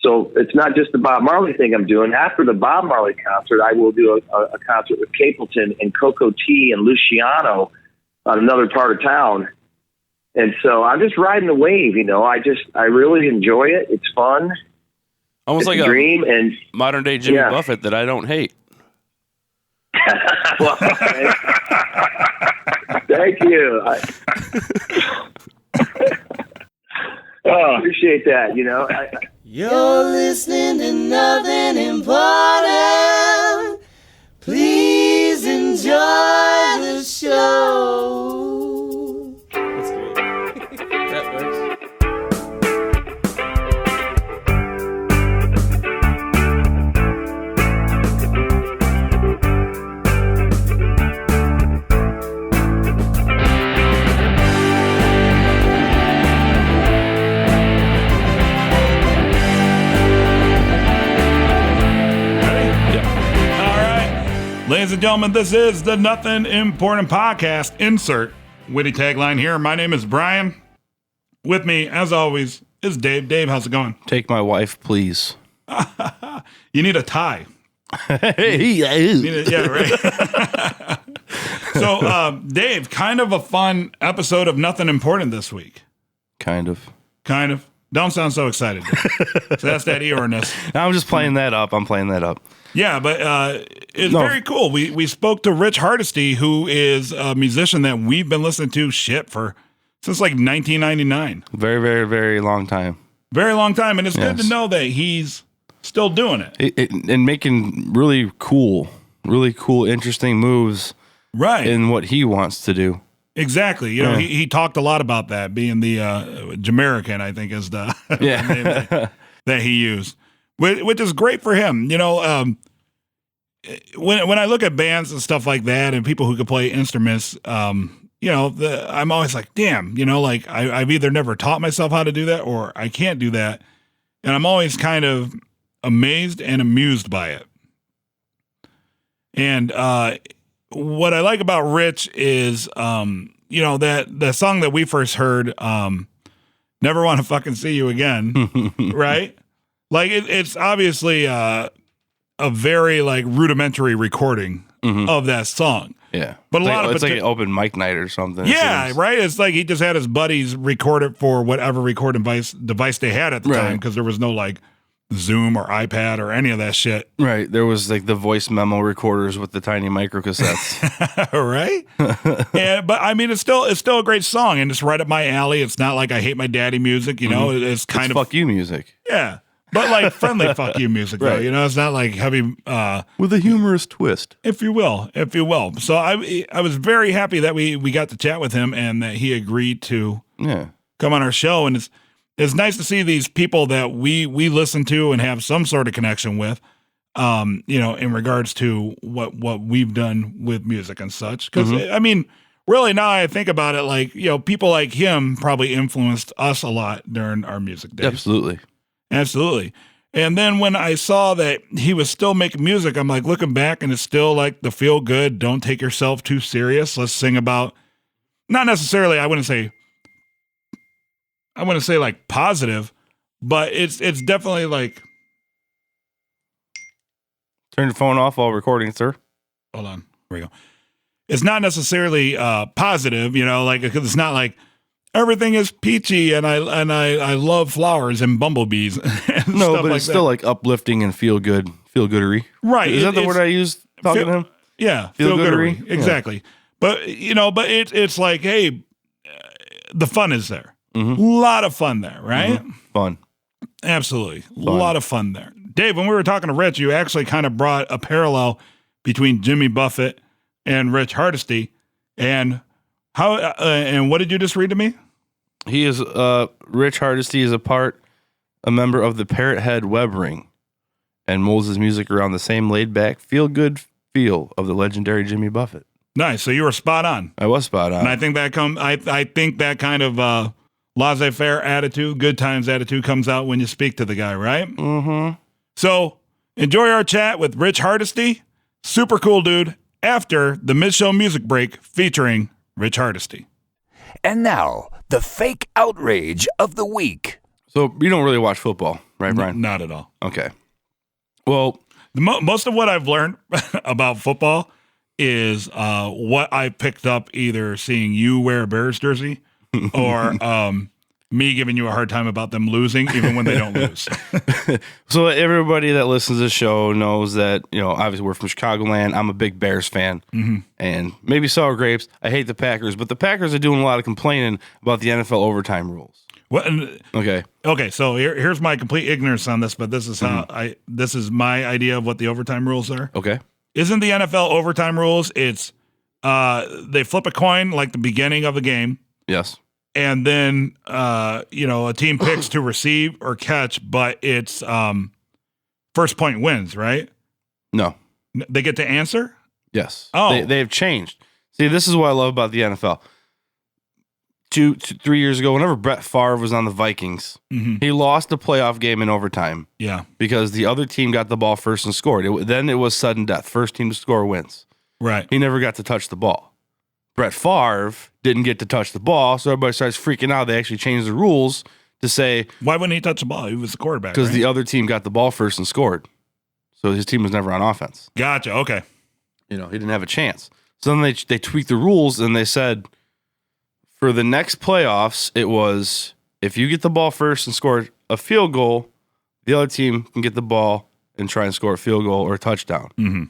So it's not just the Bob Marley thing I'm doing. After the Bob Marley concert, I will do a concert with Capleton and Coco T and Luciano on another part of town. And so I'm just riding the wave, you know. I really enjoy it. It's fun. Almost it's like a dream and modern day Jimmy Buffett that I don't hate. Well, thank you. I appreciate that, you know. You're listening to Nothing Important. Please enjoy the show. That's great. That works. Ladies and gentlemen, this is the Nothing Important Podcast. Insert witty tagline here. My name is Brian. With me, as always, is Dave. Dave, how's it going? Take my wife, please. You need a tie. Yeah, right. So, Dave, kind of a fun episode of Nothing Important this week. Kind of. Don't sound so excited. So that's that Eeyore-ness. I'm just playing that up. I'm playing that up. Yeah, but it's very cool. We spoke to Rich Hardesty, who is a musician that we've been listening to since like 1999. Very, very, very long time. Very long time, and it's good to know that he's still doing it. And making really cool, interesting moves right in what he wants to do. Exactly. You know, he talked a lot about that, being the Jamerican, I think is the name that he used. Which is great for him. You know, when I look at bands and stuff like that and people who can play instruments, you know, I'm always like, damn, you know, like I've either never taught myself how to do that or I can't do that. And I'm always kind of amazed and amused by it. And what I like about Rich is, you know, that song that we first heard, Never Want to Fucking See You Again, right? Like it's obviously a very like rudimentary recording of that song. Yeah, but it's like an open mic night or something. Yeah, right. It's like he just had his buddies record it for whatever recording device they had at the time, because there was no like Zoom or iPad or any of that shit. Right. There was like the voice memo recorders with the tiny micro cassettes. Right. But I mean, it's still a great song, and it's right up my alley. It's not like I hate my daddy music. You know, it's kind of fuck you music. Yeah. But like friendly fuck you music, though. You know, it's not like heavy with a humorous twist, if you will. So I was very happy that we got to chat with him and that he agreed to come on our show. And it's nice to see these people that we listen to and have some sort of connection with, you know, in regards to what we've done with music and such. Because I mean, really, now I think about it, like, you know, people like him probably influenced us a lot during our music days. Absolutely. And then when I saw that he was still making music, I'm like looking back and it's still like the feel good, don't take yourself too serious. Let's sing about, not necessarily, I wouldn't say like positive, but it's definitely like. Turn your phone off while recording, sir. Hold on. Here we go. It's not necessarily positive, you know, like, it's not like, everything is peachy, and I love flowers and bumblebees. And no, stuff but like it's still like uplifting and feel goodery. Right? Is that the word I used talking to him? Yeah, feel goodery. Exactly. Yeah. But you know, it's like, hey, the fun is there. A lot of fun there, right? Fun. Absolutely, a lot of fun there. Dave, when we were talking to Rich, you actually kind of brought a parallel between Jimmy Buffett and Rich Hardesty, and how and what did you just read to me? He is Rich Hardesty is a member of the Parrot Head Web Ring, and molds his music around the same laid back, feel good feel of the legendary Jimmy Buffett. Nice. So you were spot on. I was spot on, and I think that kind of laissez-faire attitude, good times attitude, comes out when you speak to the guy, right? So enjoy our chat with Rich Hardesty, super cool dude. After the mid-show music break featuring Rich Hardesty. And now, the fake outrage of the week. So you don't really watch football, Right, Brian? Not at all. Okay. Well, most of what I've learned about football is what I picked up either seeing you wear a Bears jersey or me giving you a hard time about them losing, even when they don't lose. So everybody that listens to the show knows that, obviously we're from Chicagoland. I'm a big Bears fan. Mm-hmm. And maybe sour grapes. I hate the Packers, but the Packers are doing a lot of complaining about the NFL overtime rules. Okay. So here's my complete ignorance on this, but this is how this is my idea of what the overtime rules are. Okay. Isn't the NFL overtime rules? It's they flip a coin like the beginning of the game. Yes. And then, a team picks to receive or catch, but it's first point wins, right? No. They get to answer? Yes. Oh. They have changed. See, this is what I love about the NFL. 3 years ago, whenever Brett Favre was on the Vikings, he lost a playoff game in overtime. Yeah. Because the other team got the ball first and scored. Then it was sudden death. First team to score wins. Right. He never got to touch the ball. Brett Favre didn't get to touch the ball, so everybody starts freaking out. They actually changed the rules to say... Why wouldn't he touch the ball? He was the quarterback, because the other team got the ball first and scored. So his team was never on offense. Gotcha, okay. He didn't have a chance. So then they tweaked the rules, and they said for the next playoffs, it was if you get the ball first and score a field goal, the other team can get the ball and try and score a field goal or a touchdown. Mm-hmm.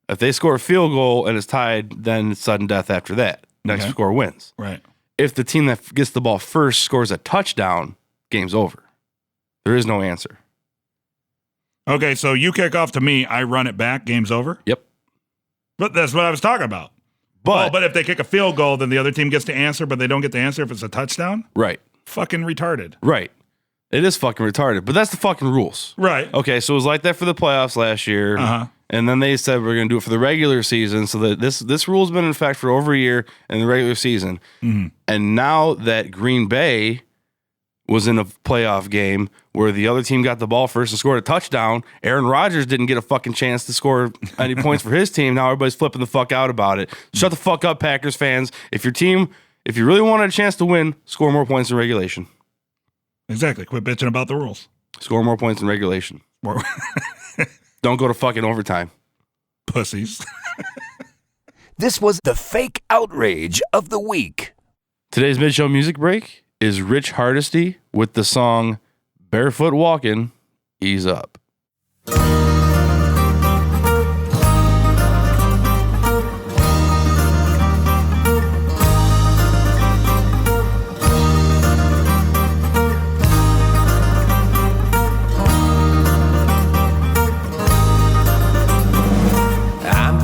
If they score a field goal and it's tied, then it's sudden death after that. Next score wins. Right. If the team that gets the ball first scores a touchdown, game's over. There is no answer. Okay, so you kick off to me, I run it back, game's over? Yep. But that's what I was talking about. But if they kick a field goal, then the other team gets to answer, but they don't get to answer if it's a touchdown? Right. Fucking retarded. Right. It is fucking retarded, but that's the fucking rules. Right. Okay, so it was like that for the playoffs last year. Uh-huh. And then they said we're going to do it for the regular season. So that this rule's been in effect for over a year in the regular season. Mm-hmm. And now that Green Bay was in a playoff game where the other team got the ball first and scored a touchdown, Aaron Rodgers didn't get a fucking chance to score any points for his team. Now everybody's flipping the fuck out about it. Shut the fuck up, Packers fans. If you really wanted a chance to win, score more points in regulation. Exactly. Quit bitching about the rules. Score more points in regulation. Don't go to fucking overtime. Pussies. This was the fake outrage of the week. Today's mid-show music break is Rich Hardesty with the song Barefoot Walkin', Ease Up.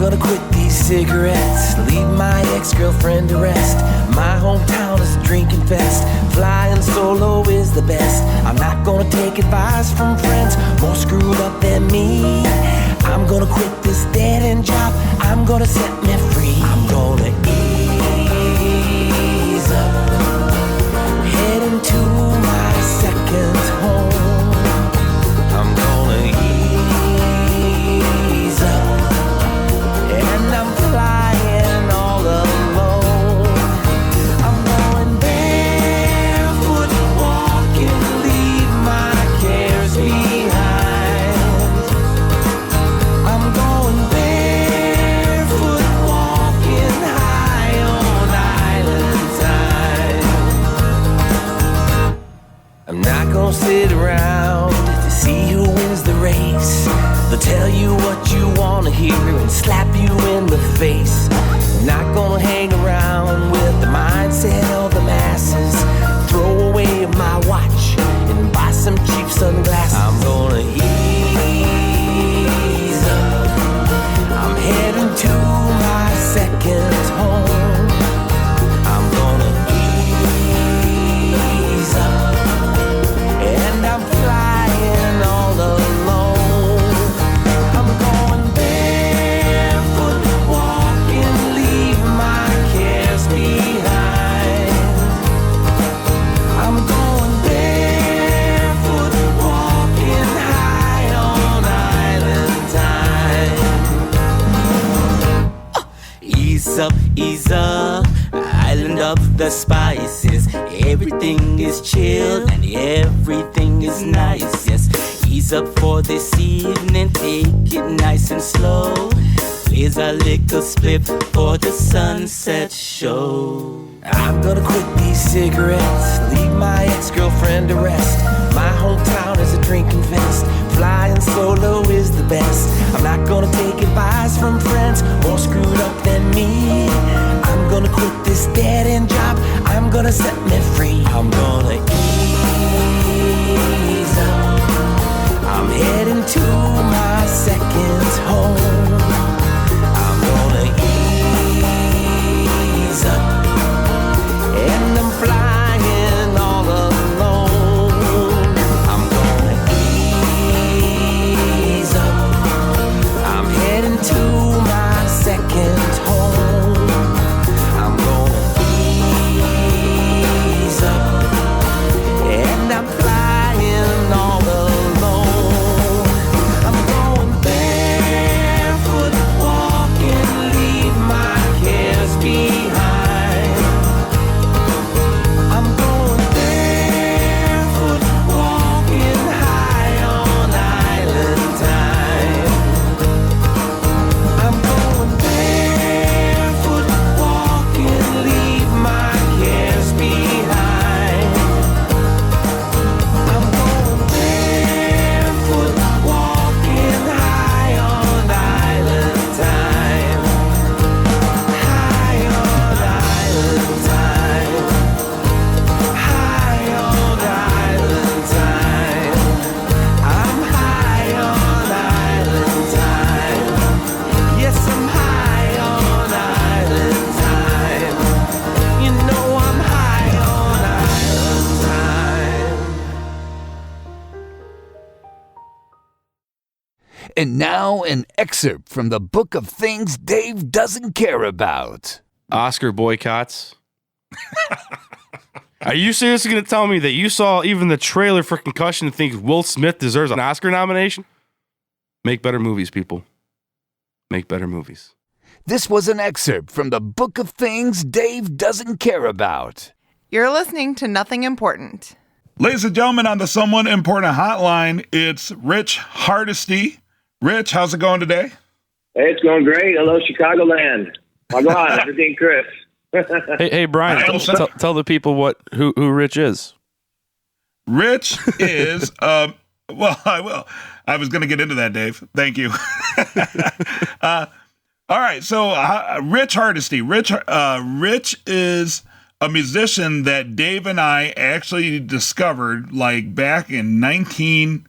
Gonna quit these cigarettes, leave my ex-girlfriend to rest. My hometown is a drinking fest, flying solo is the best. I'm not gonna take advice from friends more screwed up than me. I'm gonna quit this dead-end job, I'm gonna set me free. I'm gonna ease up, heading to my second home. I'm gonna ease up, and I'm flying all alone. I'm going barefoot, walking, leave my cares behind. I'm going barefoot, walking high on island time. I'm not gonna sit around to see who wins the race. They'll tell you what you want to hear and slap you in the face. I'm not gonna hang around with the mindset of the masses. Throw away my watch and buy some cheap sunglasses. I'm gonna ease up, I'm heading to my second home. I'm gonna ease up, and I'm flying all alone. I'm going barefoot, walking, leave my cares behind. I'm going barefoot, walking high on island time. Ease up, island of the spices. Everything is chill and everything is nice, yes. Ease up for this evening, take it nice and slow. Blaze a little spliff for the sunset show. I'm gonna quit these cigarettes, leave my ex-girlfriend to rest. My hometown is a drinking fest, flying solo is the best. I'm not gonna take advice from friends more screwed up than me. I'm gonna quit this dead-end job, I'm gonna set me free. I'm gonna ease up, I'm heading to my second home. I'm gonna ease up, and I'm flying all alone. I'm gonna ease up, I'm heading to my second home. I'm gonna ease up, and I'm flying all alone. I'm going barefoot, walking, leave my cares behind. I'm going barefoot, walking high on island time. I'm going barefoot, walking, leave my cares behind. I'm going barefoot, walking high on island time. High on island time. High on island time. I'm high on island time. Yes, I'm high on island time. You know I'm high on island time. And now, an excerpt from the book of things Dave doesn't care about. Oscar boycotts. Are you seriously going to tell me that you saw even the trailer for Concussion and think Will Smith deserves an Oscar nomination? Make better movies, people. Make better movies. This was an excerpt from the book of things Dave doesn't care about. You're listening to Nothing Important. Ladies and gentlemen, on the Someone Important Hotline, it's Rich Hardesty. Rich, how's it going today? Hey, it's going great. Hello, Chicagoland. Wagwan, everything, Chris. Hey, Brian, tell the people who Rich is. Rich is, well, I will. I was going to get into that, Dave. Thank you. All right, so Rich Hardesty. Rich is a musician that Dave and I actually discovered like back in 99,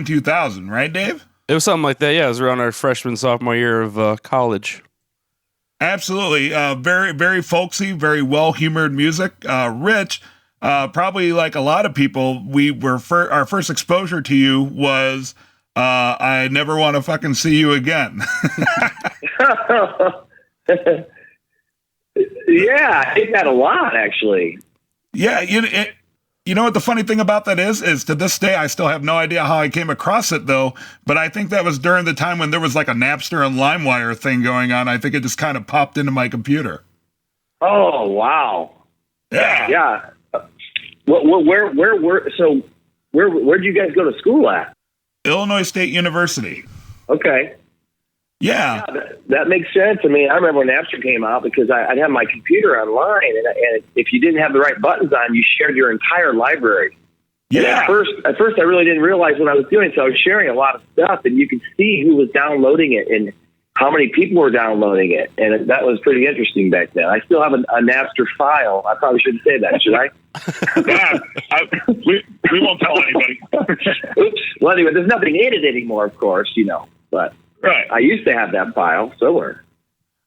2000, right, Dave? It was something like that, yeah. It was around our freshman, sophomore year of college. Absolutely. Very, very folksy, very well-humored music. Rich, probably like a lot of people, our first exposure to you was I Never Want to Fucking See You Again. Yeah, I think that a lot, actually. Yeah, you know what the funny thing about that is to this day, I still have no idea how I came across it, though. But I think that was during the time when there was like a Napster and LimeWire thing going on. I think it just kind of popped into my computer. Oh, wow. Yeah. Yeah. Where'd you guys go to school at? Illinois State University. Okay. Yeah. That makes sense. I mean, I remember when Napster came out because I'd have my computer online, and if you didn't have the right buttons on, you shared your entire library. Yeah. And at first, I really didn't realize what I was doing, so I was sharing a lot of stuff, and you could see who was downloading it and how many people were downloading it, and that was pretty interesting back then. I still have a Napster file. I probably shouldn't say that, should I? Yeah, we won't tell anybody. Oops. Well, anyway, there's nothing in it anymore, of course, but right. I used to have that file somewhere.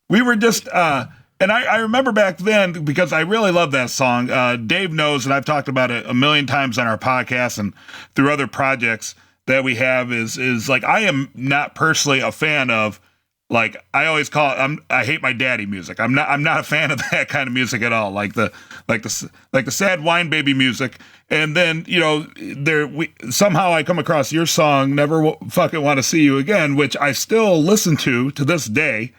We were just, and I remember back then, because I really love that song. Dave knows, and I've talked about it a million times on our podcast and through other projects that we have, is like, I am not personally a fan of, like, I always call it, I hate my daddy music. I'm not a fan of that kind of music at all. Like the sad wine baby music. And then, somehow I come across your song, Never Fucking Want to See You Again, which I still listen to this day.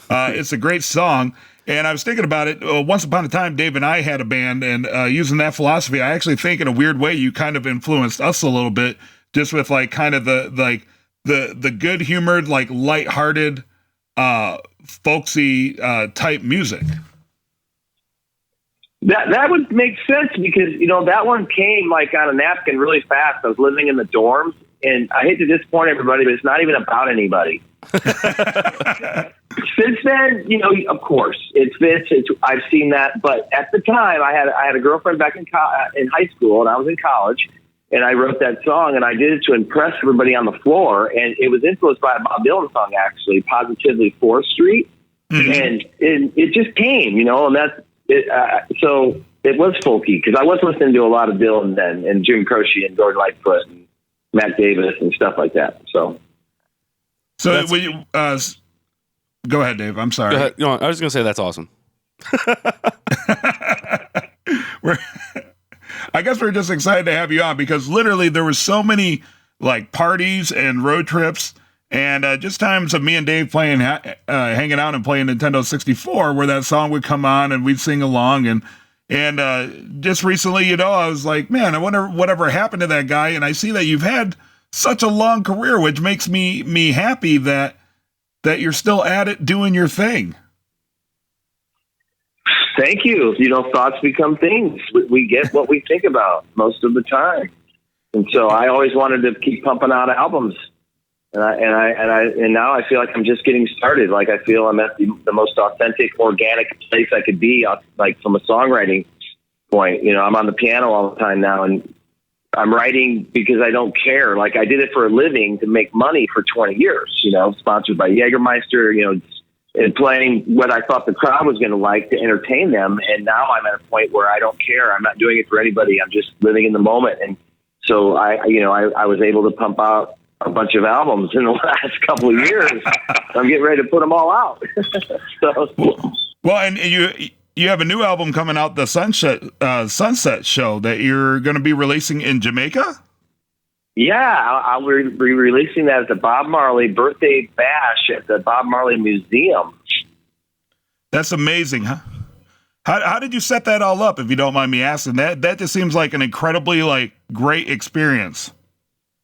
It's a great song. And I was thinking about it. Once upon a time, Dave and I had a band, and using that philosophy, I actually think in a weird way you kind of influenced us a little bit, just with like kind of the good humored, like lighthearted, folksy type music. That would make sense because, that one came like on a napkin really fast. I was living in the dorms, and I hate to disappoint everybody, but it's not even about anybody. Since then, of course, I've seen that. But at the time, I had a girlfriend back in high school, and I was in college, and I wrote that song, and I did it to impress everybody on the floor. And it was influenced by a Bob Dylan song, actually, Positively 4th Street. Mm-hmm. And it just came, and that's it. So it was folky because I was listening to a lot of Dylan then, and Jim Croce and Gordon Lightfoot and Matt Davis and stuff like that. So go ahead, Dave. I'm sorry. No, I was going to say that's awesome. I guess we're just excited to have you on because literally there were so many like parties and road trips and just times of me and Dave playing, hanging out and playing Nintendo 64 where that song would come on and we'd sing along. And just recently, I was like, man, I wonder whatever happened to that guy. And I see that you've had such a long career, which makes me happy that you're still at it doing your thing. Thank you. Thoughts become things. We get what we think about most of the time. And so I always wanted to keep pumping out albums. And now I feel like I'm just getting started. Like I feel I'm at the most authentic, organic place I could be, like from a songwriting point. I'm on the piano all the time now, and I'm writing because I don't care. Like I did it for a living to make money for 20 years, sponsored by Jägermeister, and playing what I thought the crowd was going to like to entertain them. And now I'm at a point where I don't care. I'm not doing it for anybody. I'm just living in the moment. And so I was able to pump out a bunch of albums in the last couple of years. I'm getting ready to put them all out. Well, and you have a new album coming out, the Sunset Show, that you're going to be releasing in Jamaica? Yeah, I'll be releasing that at the Bob Marley Birthday Bash at the Bob Marley Museum. That's amazing, huh? How did you set that all up, if you don't mind me asking? That just seems like an incredibly great experience.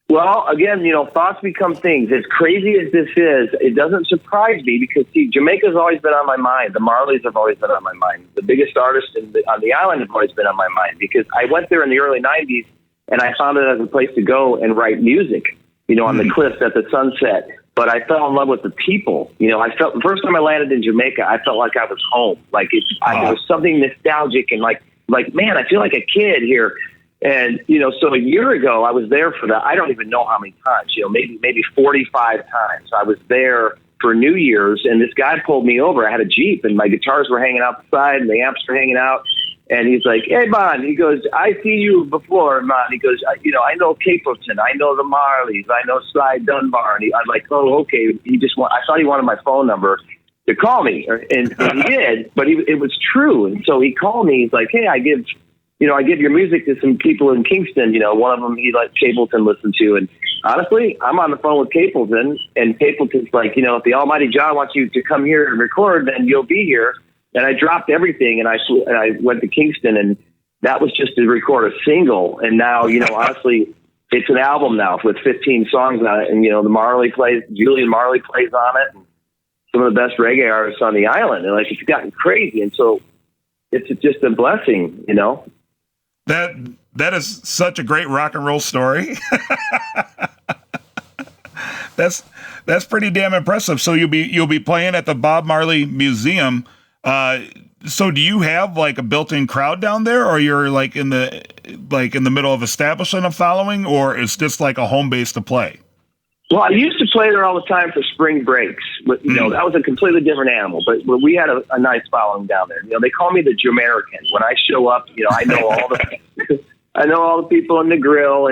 Well, again, thoughts become things. As crazy as this is, it doesn't surprise me because, see, Jamaica's always been on my mind. The Marleys have always been on my mind. The biggest artists on the island have always been on my mind because I went there in the early 90s and I found it as a place to go and write music, on the cliffs at the sunset. But I fell in love with the people. I felt the first time I landed in Jamaica, I felt like I was home. Like there was something nostalgic and like, man, I feel like a kid here. And, so a year ago, I was there for that. I don't even know how many times, maybe 45 times. I was there for New Year's, and this guy pulled me over. I had a Jeep, and my guitars were hanging out the side, and the amps were hanging out. And he's like, hey, Bon, he goes, I see you before, man. He goes, I know Capleton. I know the Marleys. I know Sly Dunbar. And I'm like, oh, okay. I thought he wanted my phone number to call me. And he did, but it was true. And so he called me. He's like, hey, I give your music to some people in Kingston. One of them he let Capleton listen to. And honestly, I'm on the phone with Capleton, and Capleton's like, if the Almighty John wants you to come here and record, then you'll be here. And I dropped everything, and I went to Kingston, and that was just to record a single. And now, honestly, it's an album now with 15 songs on it. And, Julian Marley plays on it, and some of the best reggae artists on the island. And it's gotten crazy. And so it's just a blessing, That is such a great rock and roll story. That's pretty damn impressive. So you'll be playing at the Bob Marley Museum. So do you have a built-in crowd down there, or you're in the middle of establishing a following, or it's just a home base to play? Well, I used to play there all the time for spring breaks. But, that was a completely different animal. But we had a nice following down there. They call me the Jamerican. When I show up, I know all the people in the grill.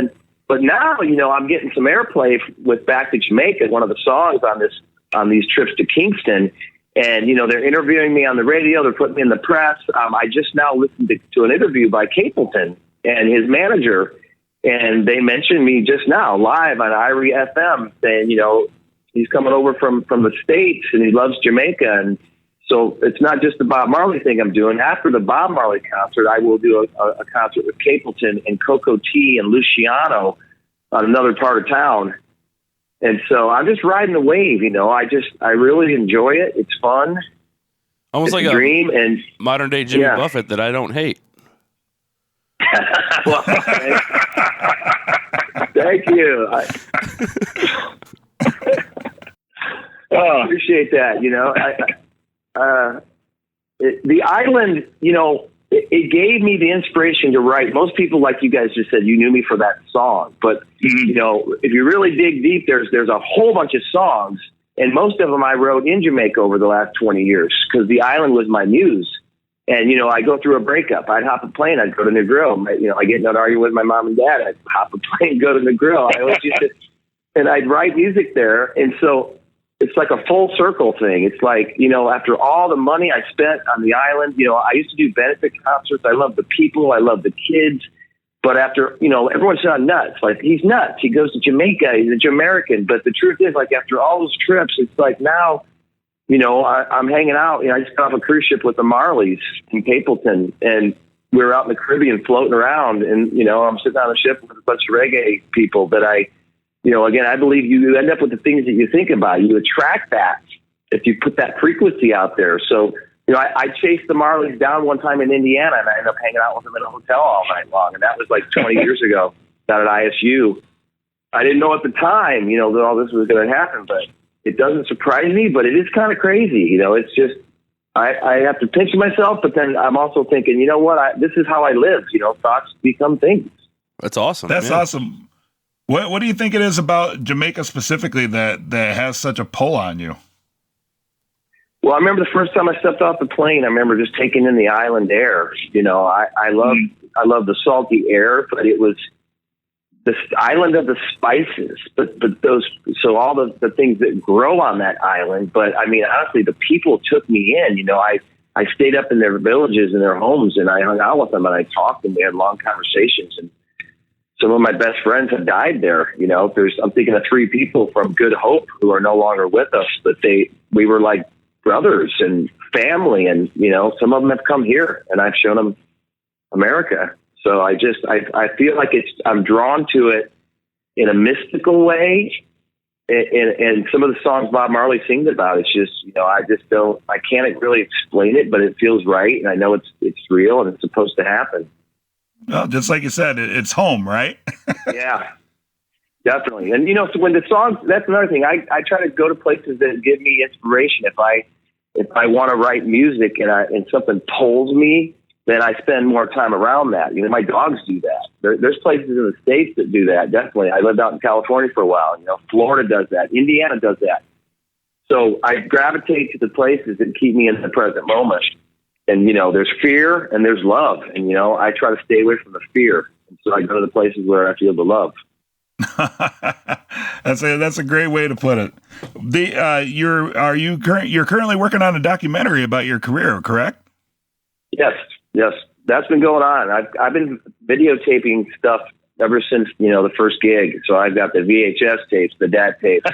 But now, I'm getting some airplay with Back to Jamaica, one of the songs on these trips to Kingston. And, they're interviewing me on the radio. They're putting me in the press. I just now listened to an interview by Capleton and his manager. And they mentioned me just now live on Irie FM saying, he's coming over from the States and he loves Jamaica. And So it's not just the Bob Marley thing I'm doing. After the Bob Marley concert, I will do a concert with Capleton and Cocoa Tea and Luciano on another part of town. And so I'm just riding the wave, I really enjoy it. It's fun. Almost it's like a dream and modern day Jimmy Buffett that I don't hate. Well, thank you. I appreciate that. The island, it gave me the inspiration to write. Most people, like you guys just said, you knew me for that song. But, if you really dig deep, there's a whole bunch of songs. And most of them I wrote in Jamaica over the last 20 years because the island was my muse. And, I go through a breakup. I'd hop a plane. I'd go to Negril. I get in an argument with my mom and dad. I'd hop a plane, go to Negril. I always used to, and I'd write music there. And so it's like a full circle thing. It's like, after all the money I spent on the island, I used to do benefit concerts. I love the people. I love the kids. But after, everyone's not nuts. Like, he's nuts. He goes to Jamaica. He's a Jamerican. But the truth is, like, after all those trips, it's like now, I'm hanging out. I just got off a cruise ship with the Marleys in Capleton. And we were out in the Caribbean floating around. And, I'm sitting on a ship with a bunch of reggae people that again, I believe you end up with the things that you think about. You attract that if you put that frequency out there. So, I chased the Marleys down one time in Indiana, and I ended up hanging out with them in a hotel all night long. And that was like 20 years ago down at ISU. I didn't know at the time, that all this was going to happen, but it doesn't surprise me, but it is kind of crazy. It's just, I have to pinch myself, but then I'm also thinking, this is how I live. Thoughts become things. That's awesome. That's awesome. What do you think it is about Jamaica specifically that has such a pull on you? Well, I remember the first time I stepped off the plane, I remember just taking in the island air. I love the salty air, but it was the island of the spices, but so all the things that grow on that island. But I mean, honestly, the people took me in. I stayed up in their villages and their homes, and I hung out with them and I talked, and we had long conversations. And some of my best friends have died there. I'm thinking of 3 people from Good Hope who are no longer with us, but we were like brothers and family. And, some of them have come here and I've shown them America. So I feel like I'm drawn to it in a mystical way. And some of the songs Bob Marley sings about, it's just, I can't really explain it, but it feels right. And I know it's real and it's supposed to happen. Well, just like you said, it's home, right? Yeah, definitely. And, so when the songs, that's another thing. I try to go to places that give me inspiration. If I want to write music and something pulls me, then I spend more time around that. My dogs do that. There's places in the States that do that, definitely. I lived out in California for a while. Florida does that. Indiana does that. So I gravitate to the places that keep me in the present moment. And, there's fear and there's love. And, I try to stay away from the fear. And so I go to the places where I feel the love. That's a great way to put it. You're currently working on a documentary about your career, correct? Yes. That's been going on. I've been videotaping stuff ever since, the first gig. So I've got the VHS tapes, the DAT tapes.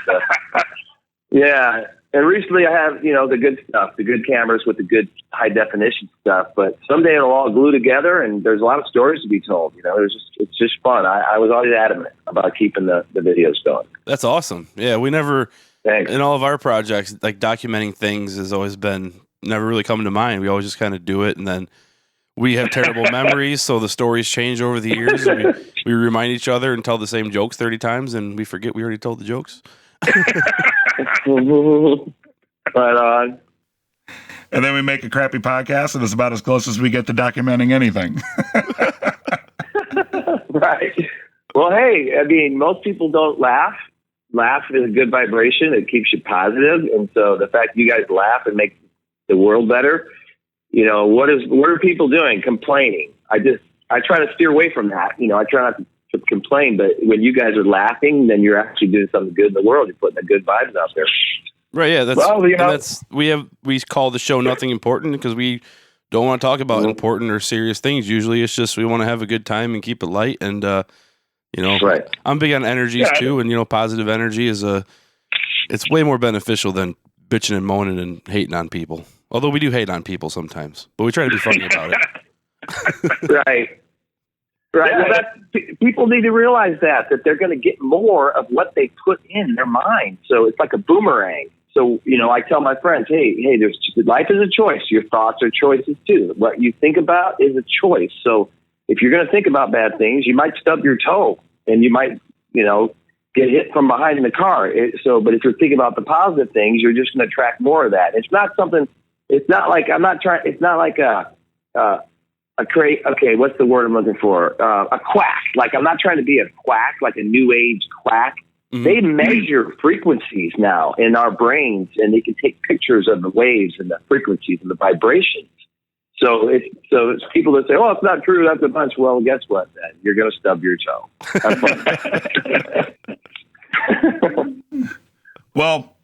Yeah. And recently I have, the good stuff, the good cameras with the good high definition stuff, but someday it'll all glue together and there's a lot of stories to be told. It's just fun. I was always adamant about keeping the videos going. That's awesome. Yeah. We never, Thanks. In all of our projects, like documenting things has always been never really come to mind. We always just kind of do it. And then we have terrible memories. So the stories change over the years. We remind each other and tell the same jokes 30 times and we forget we already told the jokes. Right on. And then we make a crappy podcast, and it's about as close as we get to documenting anything. Right. Well, hey, I mean, most people don't laugh. Laugh is a good vibration. It keeps you positive. And so the fact you guys laugh and make the world better, what are people doing? Complaining. I try to steer away from that. I try not to complain, but when you guys are laughing, then you're actually doing something good in the world. You're putting the good vibes out there. Right. Yeah. We call the show Nothing Important because we don't want to talk about important or serious things. Usually it's just, we want to have a good time and keep it light. And, right. I'm big on energies too. And, positive energy it's way more beneficial than bitching and moaning and hating on people. Although we do hate on people sometimes, but we try to be funny about it. Right. Well, people need to realize that they're going to get more of what they put in their mind. So it's like a boomerang. So, I tell my friends, hey, life is a choice. Your thoughts are choices too. What you think about is a choice. So if you're going to think about bad things, you might stub your toe and you might, get hit from behind in the car. But if you're thinking about the positive things, you're just going to attract more of that. It's not like what's the word I'm looking for? A quack. Like, I'm not trying to be a quack, like a new age quack. Mm-hmm. They measure frequencies now in our brains, and they can take pictures of the waves and the frequencies and the vibrations. So it's people that say, "Oh, it's not true. That's a bunch." Well, guess what? Then you're going to stub your toe. Well,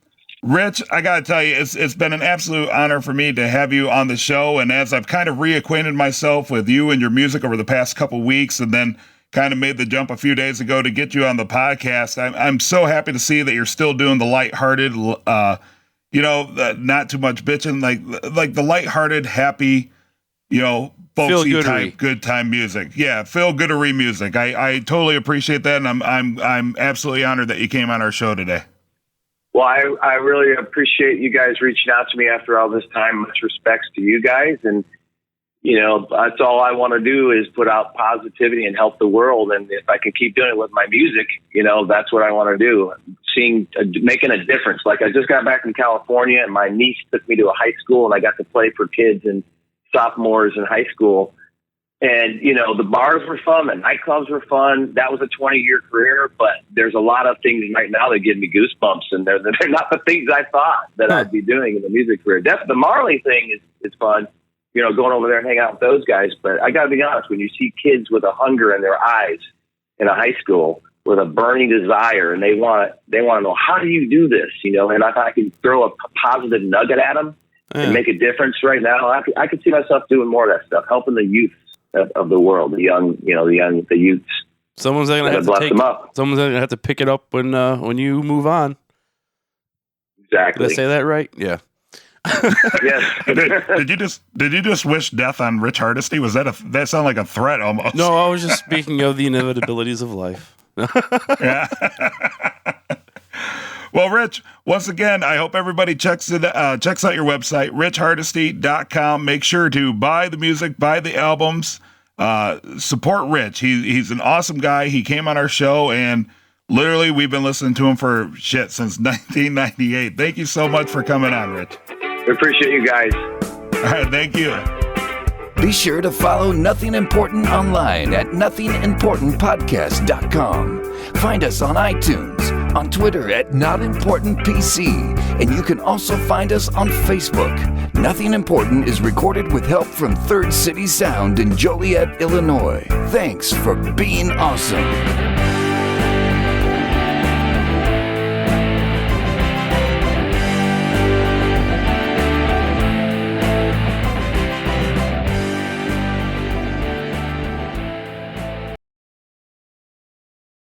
Rich, I got to tell you, it's been an absolute honor for me to have you on the show. And as I've kind of reacquainted myself with you and your music over the past couple weeks, and then kind of made the jump a few days ago to get you on the podcast, I'm so happy to see that you're still doing the lighthearted, not too much bitching, like the lighthearted, happy, folksy type, good time music. Yeah, feel goodery music. I totally appreciate that, and I'm absolutely honored that you came on our show today. Well, I really appreciate you guys reaching out to me after all this time. Much respects to you guys. And, that's all I want to do is put out positivity and help the world. And if I can keep doing it with my music, that's what I want to do. Making a difference. Like, I just got back from California, and my niece took me to a high school, and I got to play for kids and sophomores in high school. And, the bars were fun, the nightclubs were fun. That was a 20-year career, but there's a lot of things right now that give me goosebumps, and they're not the things I thought that I'd be doing in the music career. The Marley thing is fun, going over there and hanging out with those guys. But I got to be honest, when you see kids with a hunger in their eyes in a high school with a burning desire, and they want to know, how do you do this? And if I can throw a positive nugget at them and make a difference right now, I could see myself doing more of that stuff, helping the youth of the world, the youths. Someone's going to have to pick it up when you move on. Exactly. Did I say that right? Yeah. Yes. Did you just wish death on Rich Hardesty? Was that sound like a threat almost? No, I was just speaking of the inevitabilities of life. Yeah. Well, Rich, once again, I hope everybody checks out your website, richhardesty.com. Make sure to buy the music, buy the albums, support Rich. He's an awesome guy. He came on our show, and literally we've been listening to him for since 1998. Thank you so much for coming on, Rich. We appreciate you guys. All right, thank you. Be sure to follow Nothing Important online at nothingimportantpodcast.com. Find us on iTunes, on Twitter at NotImportantPC, and you can also find us on Facebook. Nothing Important is recorded with help from Third City Sound in Joliet, Illinois. Thanks for being awesome.